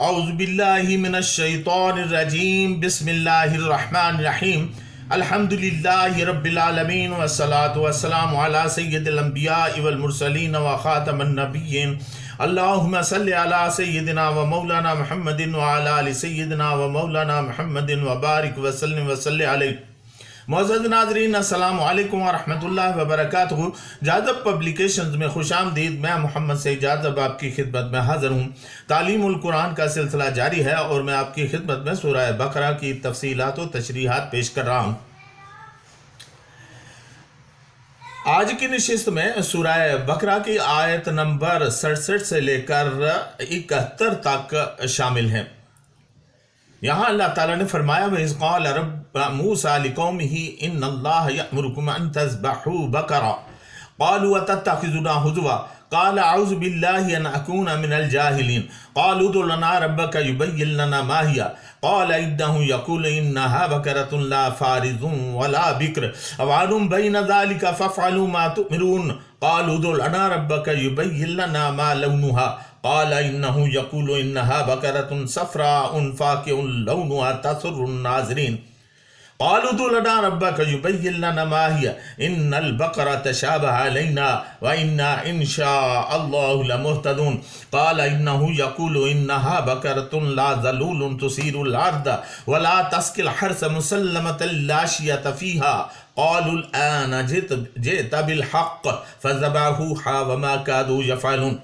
औज़ुबिल्लाहि मिनश्शैतानिर्रजीम बिस्मिल्लाहिर्रहमानिर्रहीम अल्हम्दुलिल्लाहि रब्बिल आलमीन वस्सलातु वस्सलामु अला सय्यिदिल अंबियाइ वल मुरसलीन व खातमन नबिय्यीन अल्लाहुम्मा सल्लि अला सय्यिदिना व मौलाना मुहम्मदिन व अला आलि सय्यिदिना व मौलाना मुहम्मदिन व बारिक व सल्लिम व सल्लि अलैहि। मौजूद नाज़रीन अस्सलामु अलैकुम व रहमतुल्लाहि व बरकातुहू। जाज़ब पब्लिकेशंस में खुशामदीद। मैं मोहम्मद सईद जाज़ब आपकी खिदमत में हाज़िर हूँ। तालीमुल कुरान का सिलसिला जारी है और मैं आपकी खिदमत में सूरह बकरा की तफसीलात व तशरीहात पेश कर रहा हूँ। आज की नशिस्त में सूरह बकरा की आयत नंबर 67 से लेकर 71 तक शामिल है। यहाँ अल्लाह ताला ने फरमाया वइज़ क़ाल मूसा लिक़ौमिही इन्नल्लाह यअमुरुकुम अन तज़बहू बकरा क़ालू अतत्तख़िज़ुना हुज़वा क़ाल अऊज़ु बिल्लाहि अन अकूना मिनल जाहिलीन क़ालू उदउ लना रब्बक युबय्यिन लना मा हिया क़ाल इन्नहु यक़ूलु इन्नहा बकरतुन ला फ़ारिज़ुन वला बिक्र अवानुम बैन ज़ालिका फ़फ़अलू मा तुअमिरून क़ालू उदउ लना रब्बक युबय्यिन लना मा लौनुहा क़ाल इन्नहु यक़ूलु इन्नहा बकरतुन सफ़राउन फ़ाक़िउन लौनुहा तसुर्रुन नाज़रीन क़ालू उदउ लना रब्बक युबय्यिन लना मा हिया इन्नल बक़रा तशाबह अलैना व इन्ना इंशाअल्लाहु लमुहतदून क़ाल इन्नहु यक़ूलु इन्नहा बकरतुन ला ज़लूलुन तुसीरुल अर्द व ला तस्क़िल हर्स मुसल्लमतन ला शियत फ़ीहा क़ालुल आन जित बिल हक़्क़ फ़ज़बहूहा व मा कादू यफ़अलून।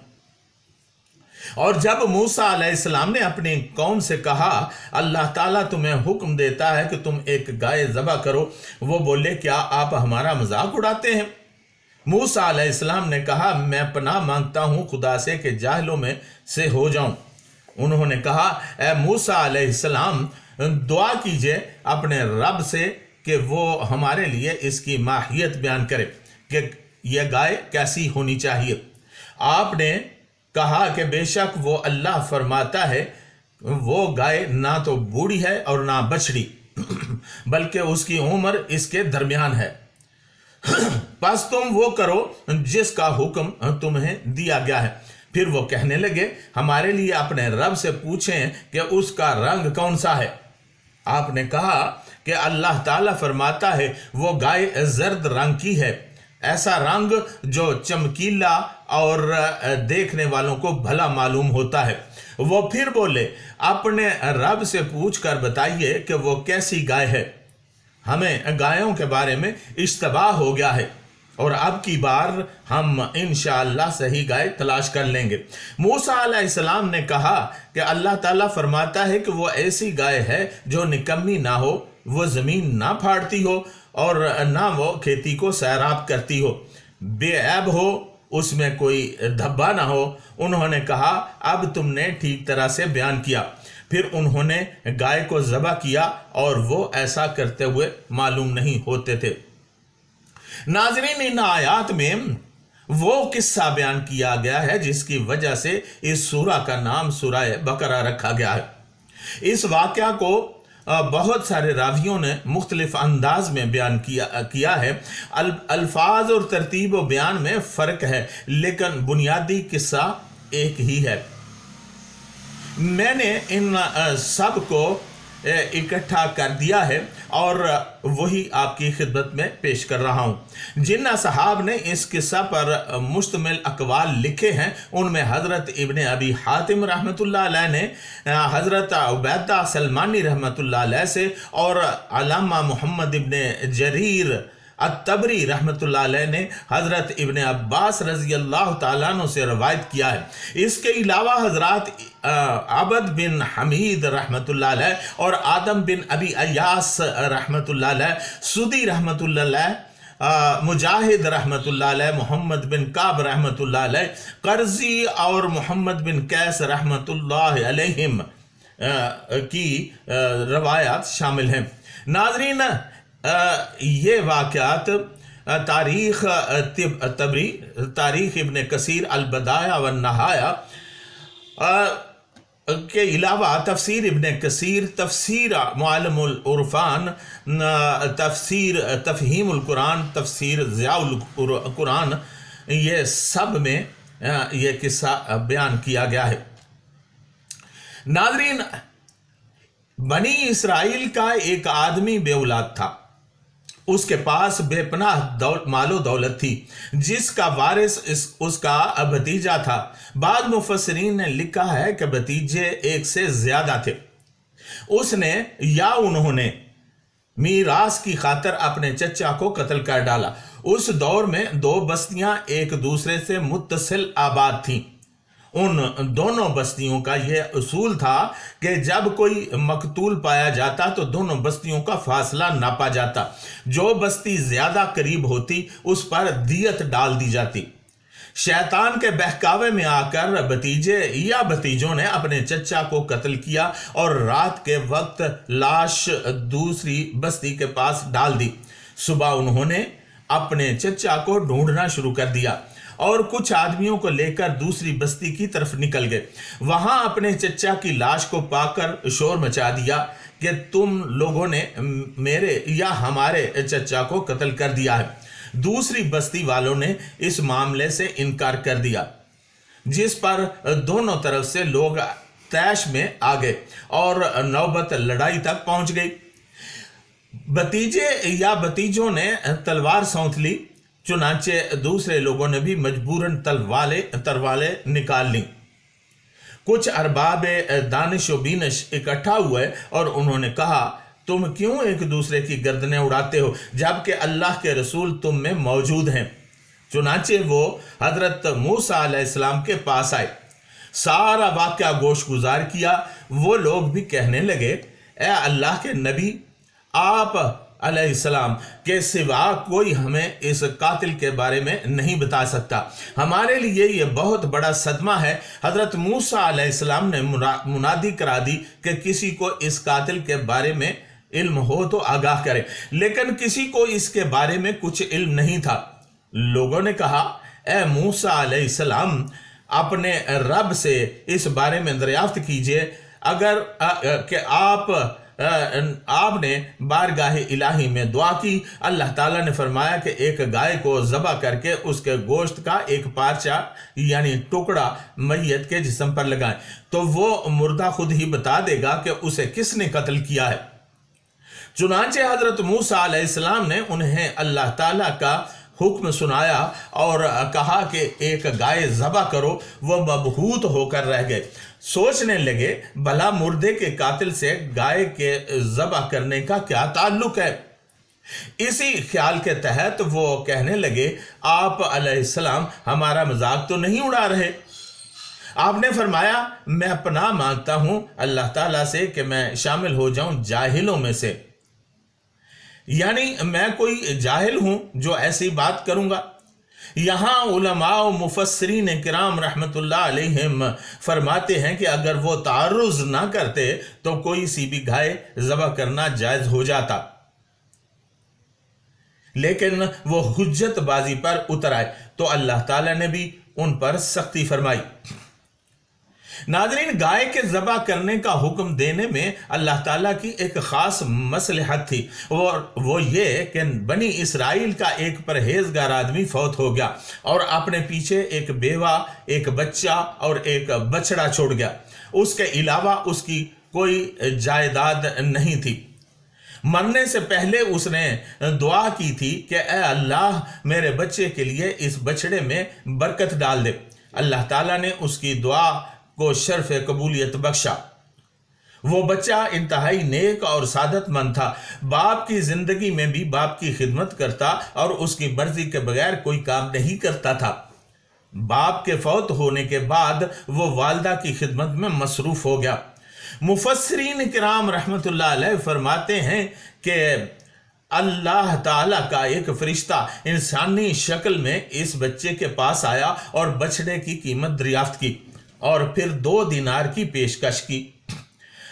और जब मूसा अलैहिस्सलाम ने अपनी कौम से कहा अल्लाह ताला तुम्हें हुक्म देता है कि तुम एक गाय ज़बह करो, वो बोले क्या आप हमारा मजाक उड़ाते हैं। मूसा अलैहिस्सलाम ने कहा मैं पनाह मांगता हूँ खुदा से कि जाहिलों में से हो जाऊं। उन्होंने कहा ए मूसा अलैहिस्सलाम दुआ कीजिए अपने रब से कि वो हमारे लिए इसकी माहियत बयान करे कि यह गाय कैसी होनी चाहिए। आपने कहा कि बेशक वो अल्लाह फरमाता है वो गाय ना तो बूढ़ी है और ना बछड़ी बल्कि उसकी उम्र इसके दरमियान है। बस तुम वो करो जिसका हुक्म तुम्हें दिया गया है। फिर वो कहने लगे हमारे लिए अपने रब से पूछें कि उसका रंग कौन सा है। आपने कहा कि अल्लाह ताला फरमाता है वो गाय जर्द रंग की है, ऐसा रंग जो चमकीला और देखने वालों को भला मालूम होता है। वो फिर बोले अपने रब से पूछ कर बताइए कि वो कैसी गाय है। हमें गायों के बारे में इश्तबाह हो गया है और अब की बार हम इंशाअल्लाह सही गाय तलाश कर लेंगे। मूसा अलैहिस्सलाम ने कहा कि अल्लाह ताला फरमाता है कि वो ऐसी गाय है जो निकम्मी ना हो, वो ज़मीन ना फाड़ती हो और ना वो खेती को सैराब करती हो, बेऐब हो, उसमें कोई धब्बा ना हो। उन्होंने कहा अब तुमने ठीक तरह से बयान किया। फिर उन्होंने गाय को ज़बह किया और वो ऐसा करते हुए मालूम नहीं होते थे। नाज़रीन इन आयात में वो किस्सा बयान किया गया है जिसकी वजह से इस सूरा का नाम सूरह बकरा रखा गया है। इस वाक़या को बहुत सारे रावियों ने मुख्तलिफ अंदाज में बयान किया है। अल्फाज और तरतीब व बयान में फ़र्क है लेकिन बुनियादी किस्सा एक ही है। मैंने इन सब को इकट्ठा कर दिया है और वही आपकी खिदमत में पेश कर रहा हूँ। जिन असहाब ने इस किस्सा पर मुश्तमिल अकवाल लिखे हैं उनमें हज़रत इब्ने अबी हातिम रहमतुल्लाह अलैह ने हज़रत उबैदा सलमानी रहमतुल्लाह अलैह से और अल्लामा मोहम्मद इब्ने जरीर अत-तबरी रहमतुल्लाह अलैह ने हज़रत इब्ने अब्बास रज़ी अल्लाह ताला अन्हु से रवायत किया है। इसके अलावा हज़रत अबद बिन हमीद रहमतुल्लाह अलैह और आदम बिन अबी अय्यास रहमतुल्लाह अलैह, सुदी रहमतुल्लाह अलैह, मुजाहिद रहमतुल्लाह अलैह, मोहम्मद बिन काब रहमतुल्लाह अलैह, कर्जी और मोहम्मद बिन कैस रहमतुल्लाह अलैहिम की रवायात शामिल हैं। नाज़रीन ये वाक़यात तारीख़ इब्ने कसीर अल-बदाया व नहाया के अलावा तफसीर इब्ने कसीर, तफसीर मुअल्लिमुल उरफान, तफसीर तफ़हीमुल कुरान, तफसीर ज़ियाउल कुरान, ये सब में ये किस्सा बयान किया गया है। नाज़रीन, बनी इसराइल का एक आदमी बेऔलाद था। उसके पास बेपनाह मालो दौलत थी, जिसका वारिस उसका भतीजा था। बाद मुफस्सिरीन ने लिखा है कि भतीजे एक से ज्यादा थे। उसने या उन्होंने मीरास की खातिर अपने चचा को कत्ल कर डाला। उस दौर में दो बस्तियां एक दूसरे से मुत्तसिल आबाद थीं। उन दोनों बस्तियों का यह उसूल था कि जब कोई मकतूल पाया जाता तो दोनों बस्तियों का फासला नापा जाता। जो बस्ती ज्यादा करीब होती उस पर दियत डाल दी जाती। शैतान के बहकावे में आकर भतीजे या भतीजों ने अपने चचा को कत्ल किया और रात के वक्त लाश दूसरी बस्ती के पास डाल दी। सुबह उन्होंने अपने चचा को ढूंढना शुरू कर दिया और कुछ आदमियों को लेकर दूसरी बस्ती की तरफ निकल गए। वहां अपने चचा की लाश को पाकर शोर मचा दिया कि तुम लोगों ने मेरे या हमारे चचा को कत्ल कर दिया है। दूसरी बस्ती वालों ने इस मामले से इनकार कर दिया, जिस पर दोनों तरफ से लोग तैश में आ गए और नौबत लड़ाई तक पहुंच गई। भतीजे या भतीजों ने तलवार सौंध ली, चुनाचे दूसरे लोगों ने भी मजबूरन तलवारें निकाल ली। कुछ अरबाब दानिश व बीनश इकट्ठा हुए और उन्होंने कहा, तुम क्यों एक दूसरे की गर्दनें उड़ाते हो जबकि अल्लाह के रसूल तुम में मौजूद हैं। चुनाचे वो हजरत मूसा अलैहिस्सलाम के पास आए, सारा वाक़या गोश गुजार किया। वो लोग भी कहने लगे, ए अल्लाह के नबी, आप अलैहिस्सलाम के सिवा कोई हमें इस कातिल के बारे में नहीं बता सकता। हमारे लिए यह बहुत बड़ा सदमा है। हजरत मूसा अलैहिस्सलाम ने मुनादी करा दी कि किसी को इस कातिल के बारे में इल्म हो तो आगाह करे, लेकिन किसी को इसके बारे में कुछ इल्म नहीं था। लोगों ने कहा, ए मूसा अलैहिस्सलाम, अपने रब से इस बारे में दरियाफ्त कीजिए। अगर कि आपने बारगाह इलाही में दुआ की, अल्लाह ताला ने फरमाया कि एक गाय को ज़बह करके उसके गोश्त का एक पार्चा यानी टुकड़ा मैयत के जिस्म पर लगाएं, तो वो मुर्दा खुद ही बता देगा कि उसे किसने कत्ल किया है। चुनांचे हजरत मूसा अलैहिस्सलाम ने उन्हें अल्लाह ताला का हुक्म सुनाया और कहा कि एक गाय ज़बह करो। वह मबहूत होकर रह गए, सोचने लगे भला मुर्दे के कातिल से गाय के ज़बह करने का क्या ताल्लुक है। इसी ख्याल के तहत वो कहने लगे, आप अलैहिस्सलाम हमारा मजाक तो नहीं उड़ा रहे। आपने फरमाया, मैं पनाह मांगता हूं अल्लाह ताला से कि मैं शामिल हो जाऊं जाहिलों में से, यानी मैं कोई जाहिल हूं जो ऐसी बात करूंगा। यहां उलमा व मुफस्सिरीन किराम रहमतुल्लाह अलैहिम फरमाते हैं कि अगर वो तारुज़ ना करते तो कोई सी भी गाय ज़बह करना जायज़ हो जाता, लेकिन वो हुज्जतबाजी पर उतर आए तो अल्लाह ताला ने भी उन पर सख्ती फरमाई। नाज़रीन, गाय के ज़बह करने का हुक्म देने में अल्लाह ताला की एक ख़ास मसलहत थी, और वो ये कि बनी इसराइल का एक परहेजगार आदमी फौत हो गया और अपने पीछे एक बेवा, एक बच्चा और एक बछड़ा छोड़ गया। उसके अलावा उसकी कोई जायदाद नहीं थी। मरने से पहले उसने दुआ की थी कि ए अल्लाह, मेरे बच्चे के लिए इस बछड़े में बरकत डाल दे। अल्लाह ताला ने उसकी दुआ को शर्फ कबूलियत बख्शा। वो बच्चा इंतहाई नेक और सादतमंद था। बाप की जिंदगी में भी बाप की खिदमत करता और उसकी मर्जी के बगैर कोई काम नहीं करता था। बाप के फौत होने के बाद वो वालदा की खिदमत में मसरूफ हो गया। मुफस्सिरीन किराम रहमतुल्लाह अलैह फरमाते हैं कि अल्लाह ताला का एक फरिश्ता इंसानी शक्ल में इस बच्चे के पास आया और बछड़े की कीमत दरियाफ्त की और फिर 2 दिनार की पेशकश की।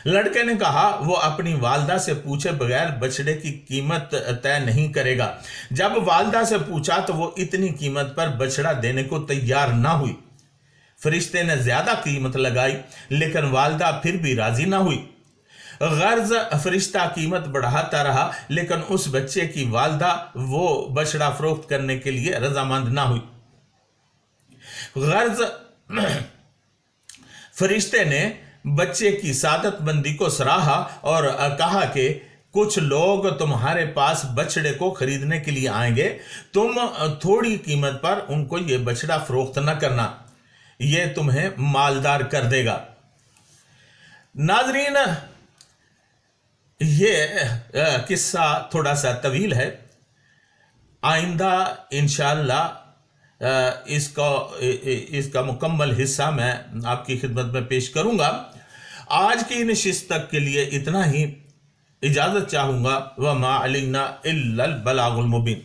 लड़के ने कहा वो अपनी वालदा से पूछे बगैर बछड़े की कीमत तय नहीं करेगा। जब वालदा से पूछा तो वो इतनी कीमत पर बछड़ा देने को तैयार ना हुई। फरिश्ते ने ज्यादा कीमत लगाई लेकिन वालदा फिर भी राजी ना हुई। गर्ज फरिश्ता कीमत बढ़ाता रहा लेकिन उस बच्चे की वालदा वो बछड़ा फरोख्त करने के लिए रजामंद ना हुई। गर्ज फरिश्ते ने बच्चे की सादतमंदी को सराहा और कहा कि कुछ लोग तुम्हारे पास बछड़े को खरीदने के लिए आएंगे, तुम थोड़ी कीमत पर उनको ये बछड़ा फरोख्त न करना, ये तुम्हें मालदार कर देगा। नाजरीन, ये किस्सा थोड़ा सा तवील है, आइंदा इंशाअल्लाह इसका मुकम्मल हिस्सा मैं आपकी खिदमत में पेश करूंगा। आज की नशिस्त तक के लिए इतना ही, इजाज़त चाहूँगा। व मा अलैना इल्लल बलागुल मुबीन।